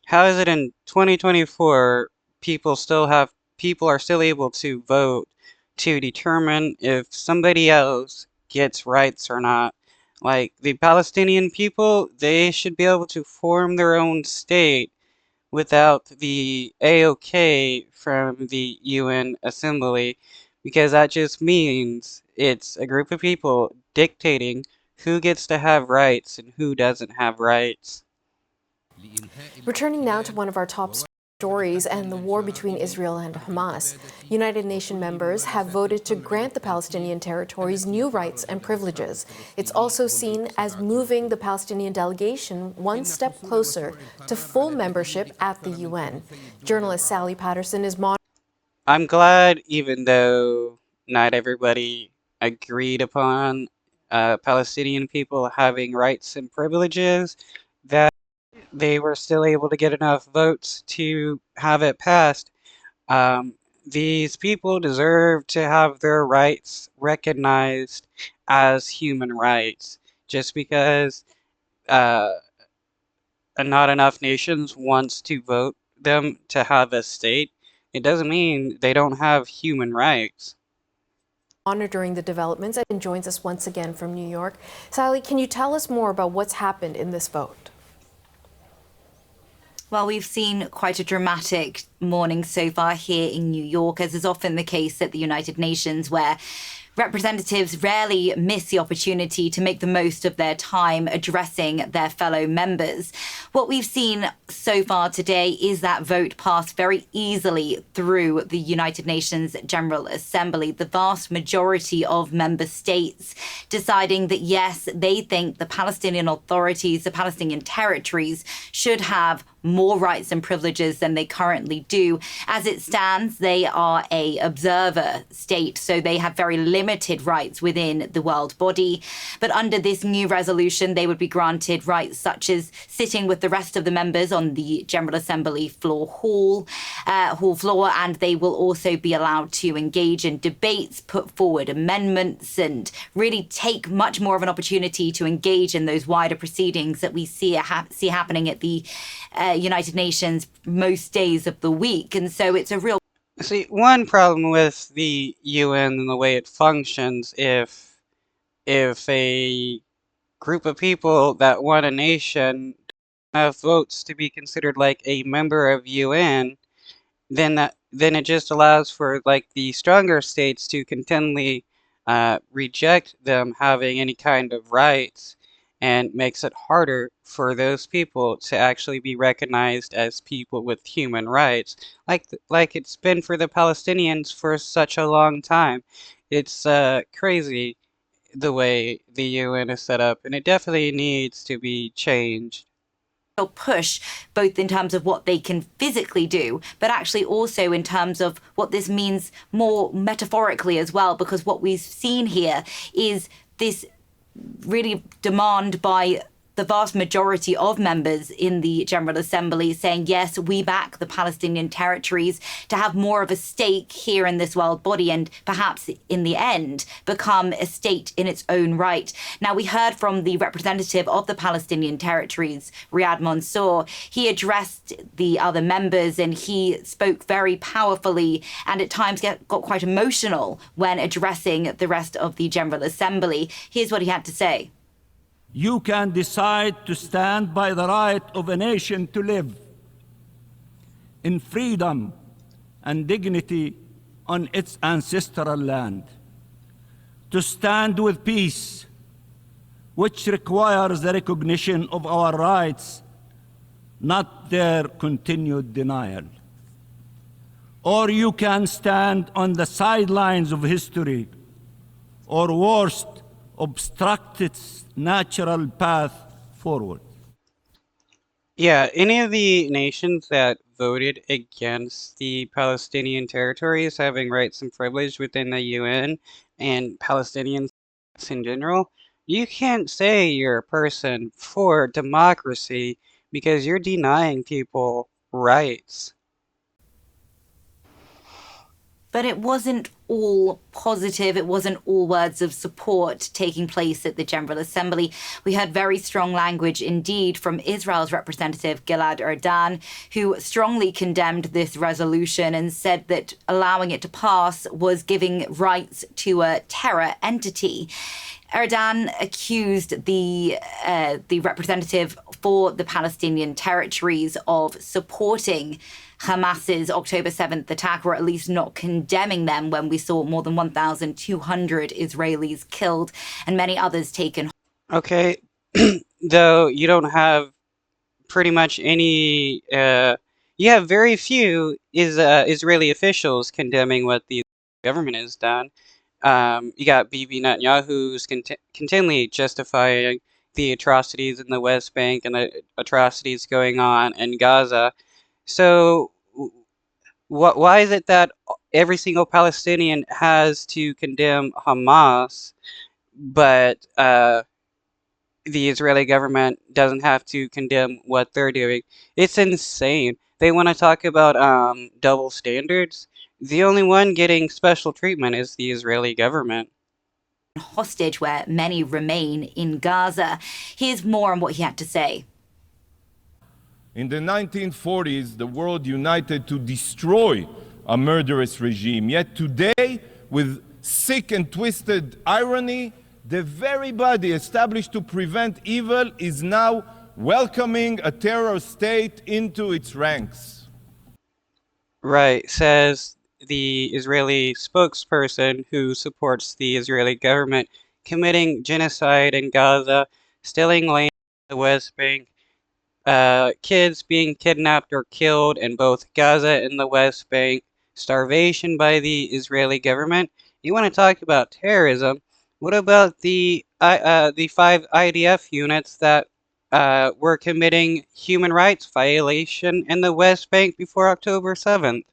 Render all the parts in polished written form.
How is it in 2024 people are still able to vote to determine if somebody else gets rights or not? Like the Palestinian people, they should be able to form their own state without the AOK from the UN Assembly, because that just means it's a group of people dictating who gets to have rights and who doesn't have rights. Returning now to one of our top stories and the war between Israel and Hamas. United Nations members have voted to grant the Palestinian territories new rights and privileges. It's also seen as moving the Palestinian delegation one step closer to full membership at the UN. Journalist Sally Patterson is monitoring. I'm glad, even though not everybody agreed upon Palestinian people having rights and privileges, that they were still able to get enough votes to have it passed. Um, these people deserve to have their rights recognized as human rights. Just because uh, not enough nations wants to vote them to have a state, it doesn't mean they don't have human rights. Monitoring the developments and joins us once again from New York. Sally, can you tell us more about what's happened in this vote? Well, we've seen quite a dramatic morning so far here in New York, as is often the case at the United Nations, where representatives rarely miss the opportunity to make the most of their time addressing their fellow members. What we've seen so far today is that vote passed very easily through the United Nations General Assembly. The vast majority of member states deciding that, yes, they think the Palestinian authorities, the Palestinian territories, should have more rights and privileges than they currently do. As it stands, they are a observer state, so they have very limited rights within the world body. But under this new resolution, they would be granted rights such as sitting with the rest of the members on the General Assembly hall floor, and they will also be allowed to engage in debates, put forward amendments, and really take much more of an opportunity to engage in those wider proceedings that we see happening at the United Nations most days of the week. And so it's a real. See, one problem with the UN and the way it functions, if a group of people that want a nation have votes to be considered like a member of UN, then it just allows for like the stronger states to continually reject them having any kind of rights, and makes it harder for those people to actually be recognized as people with human rights, like it's been for the Palestinians for such a long time. It's crazy the way the UN is set up, and it definitely needs to be changed. Push, both in terms of what they can physically do, but actually also in terms of what this means more metaphorically as well, because what we've seen here is this really demand by the vast majority of members in the General Assembly saying, yes, we back the Palestinian territories to have more of a stake here in this world body and perhaps in the end become a state in its own right. Now, we heard from the representative of the Palestinian territories, Riyad Mansour. He addressed the other members and he spoke very powerfully and at times got quite emotional when addressing the rest of the General Assembly. Here's what he had to say. You can decide to stand by the right of a nation to live in freedom and dignity on its ancestral land, to stand with peace, which requires the recognition of our rights, not their continued denial. Or you can stand on the sidelines of history, or worst, obstruct its natural path forward. Yeah, any of the nations that voted against the Palestinian territories having rights and privilege within the UN and Palestinians in general, you can't say you're a person for democracy because you're denying people rights. But it wasn't all positive. It wasn't all words of support taking place at the General Assembly. We heard very strong language indeed from Israel's representative, Gilad Erdan, who strongly condemned this resolution and said that allowing it to pass was giving rights to a terror entity. Erdan accused the representative for the Palestinian territories of supporting Hamas's October 7th attack, or at least not condemning them, when we saw more than 1,200 Israelis killed and many others taken. Okay, though you don't have pretty much any, you have very few Israeli officials condemning what the government has done. You got Bibi Netanyahu, who's continually justifying the atrocities in the West Bank and the atrocities going on in Gaza. So, why is it that every single Palestinian has to condemn Hamas, but the Israeli government doesn't have to condemn what they're doing? It's insane. They want to talk about double standards. The only one getting special treatment is the Israeli government. Hostage, where many remain in Gaza. Here's more on what he had to say. In the 1940s, the world united to destroy a murderous regime. Yet today, with sick and twisted irony, the very body established to prevent evil is now welcoming a terror state into its ranks. Right, says the Israeli spokesperson who supports the Israeli government committing genocide in Gaza, stealing land in the West Bank, kids being kidnapped or killed in both Gaza and the West Bank, starvation by the Israeli government. You want to talk about terrorism? What about the 5 IDF units that were committing human rights violation in the West Bank before October 7th?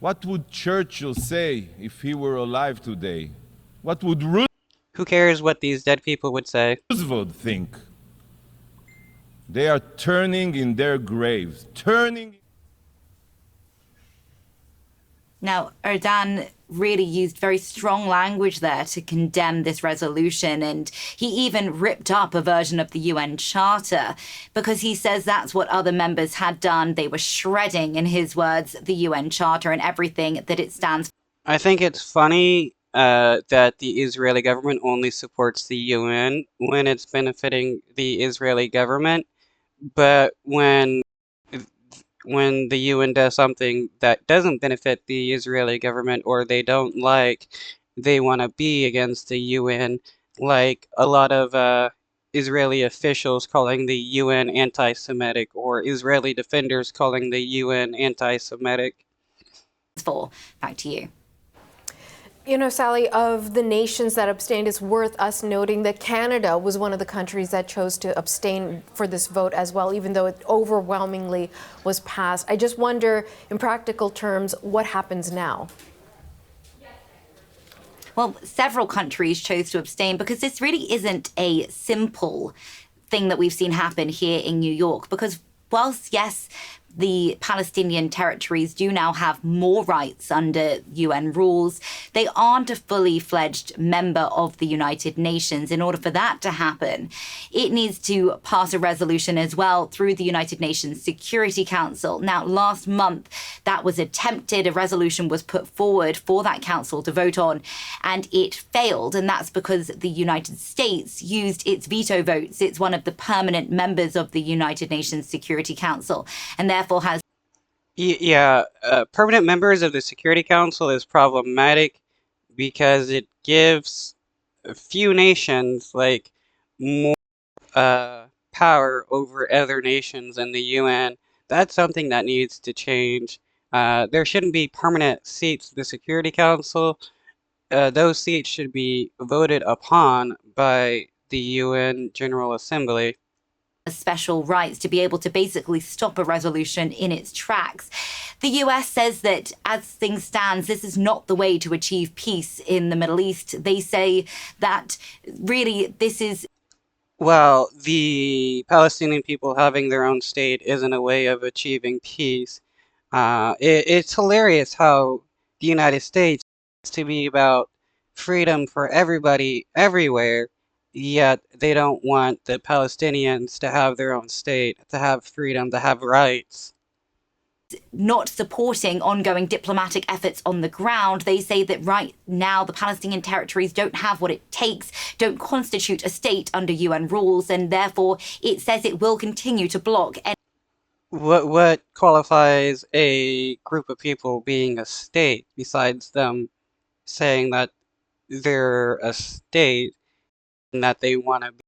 What would Churchill say if he were alive today? What would Who cares what these dead people would say? Roosevelt think? They are turning in their graves, turning. Now, Erdan really used very strong language there to condemn this resolution, and he even ripped up a version of the UN Charter because he says that's what other members had done. They were shredding, in his words, the UN Charter and everything that it stands for. I think it's funny that the Israeli government only supports the UN when it's benefiting the Israeli government, but when the UN does something that doesn't benefit the Israeli government or they don't like, they want to be against the UN, like a lot of Israeli officials calling the UN anti-Semitic or Israeli defenders calling the UN anti-Semitic. Back to you. You know, Sally, of the nations that abstained, it's worth us noting that Canada was one of the countries that chose to abstain for this vote as well, even though it overwhelmingly was passed. I just wonder, in practical terms, what happens now? Well, several countries chose to abstain because this really isn't a simple thing that we've seen happen here in New York. Because whilst, yes, the Palestinian territories do now have more rights under UN rules, they aren't a fully fledged member of the United Nations. In order for that to happen, it needs to pass a resolution as well through the United Nations Security Council. Now, last month, that was attempted. A resolution was put forward for that council to vote on, and it failed. And that's because the United States used its veto votes. It's one of the permanent members of the United Nations Security Council, and therefore has... Permanent members of the Security Council is problematic because it gives a few nations like more power over other nations in the UN. That's something that needs to change. There shouldn't be permanent seats in the Security Council. Those seats should be voted upon by the UN General Assembly. Special rights to be able to basically stop a resolution in its tracks. The US says that as things stand, this is not the way to achieve peace in the Middle East. They say that really this is... Well, the Palestinian people having their own state isn't a way of achieving peace. It's hilarious how the United States is to be about freedom for everybody everywhere, yet they don't want the Palestinians to have their own state, to have freedom, to have rights. Not supporting ongoing diplomatic efforts on the ground. They say that right now the Palestinian territories don't have what it takes, don't constitute a state under UN rules, and therefore it says it will continue to block any. What qualifies a group of people being a state besides them saying that they're a state and that they want to